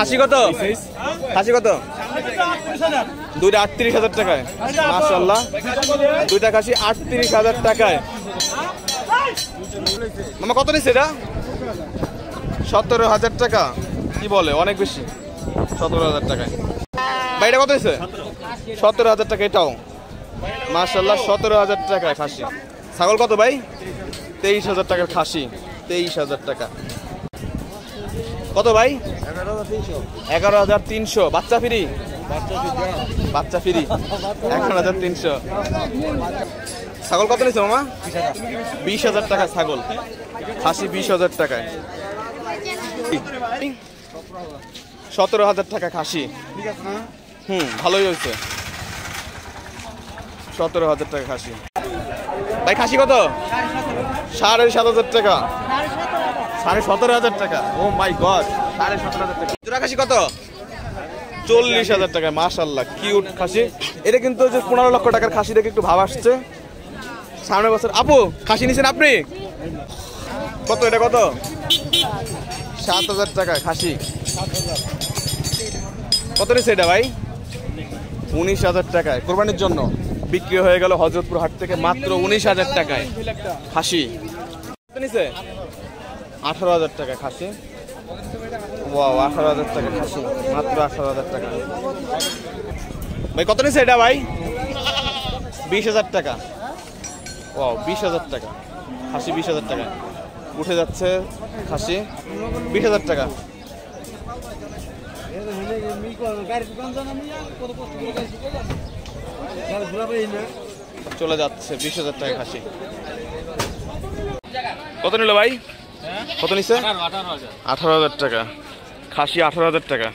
খাসি কত? খাসি কত? দুইটা 38,000 টাকায়। মাশাআল্লাহ, দুইটা খাসি 38,000 টাকায়। মামা কত নিচ্ছে এটা? 17,000 টাকা। কি বলে, অনেক বেশি। 17,000 টাকায়। ভাই এটা কত নিচ্ছে? 17,000 টাকা এটাও। মাশাআল্লাহ, 17,000 টাকায় খাসি। ছাগল কত ভাই? 23,000 টাকার খাসি। 23,000 টাকা। কত ভাই? 11,300। বাচ্চা ফ্রি? বাচ্চা ফ্রি। 11,300। ছাগল কত নিচ্ছে মামা? 20,000 টাকা ছাগল। খাসি 20,000 টাকায়। 17,000 টাকা খাসি। ভালোই হয়েছে। 17,000 টাকা খাসি। ভাই খাসি কত? 7,500 টাকা। 17,500 টাকা। ও মাই গড, 17,500 টাকা। জোড়া খাসি কত? 40,000 টাকা। মাশাআল্লাহ, কিউট খাসি। এটা কিন্তু যে 15 লক্ষ টাকার খাসি দেখে একটু ভাব আসছে। সামনের বছর। আপু খাসি নিছেন আপনি? কত এটা কত? 7,000 টাকা খাসি। কত নিচ্ছে এটা ভাই? 19,000 টাকায়। কোরবানির জন্য বিক্রি হয়ে গেল হযরতপুর হাট থেকে মাত্র 19,000 টাকায় খাসি। কত নিচ্ছে? 18,000 টাকা খাসি। ওয়াও, 18,000 টাকা খাসি। মাত্র 18,000 টাকা। ভাই কত নিচ্ছে এটা ভাই? 20,000 টাকা। ওয়াও, 20,000 টাকা খাসি। 20,000 টাকা উঠে যাচ্ছে খাসি। 20,000 টাকা। চলে যাচ্ছে 20,000 টাকা খাসি। কত নিল ভাই? কত নিচ্ছে? 18,000 টাকা খাসি। 18,000 টাকা।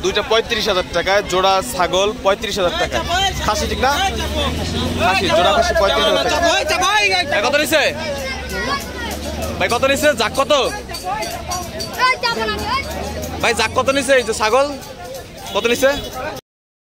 দুইটা 35,000 টাকায়। জোড়া ছাগল 35,000 টাকা। খাসি ঠিক না? খাসি, জোড়া খাসি 35,000 টাকা। কত নিচ্ছে ভাই? কত নিচ্ছে? জাক কত ভাই? জাক কত নিচ্ছে? এই যে ছাগল কত নিচ্ছে?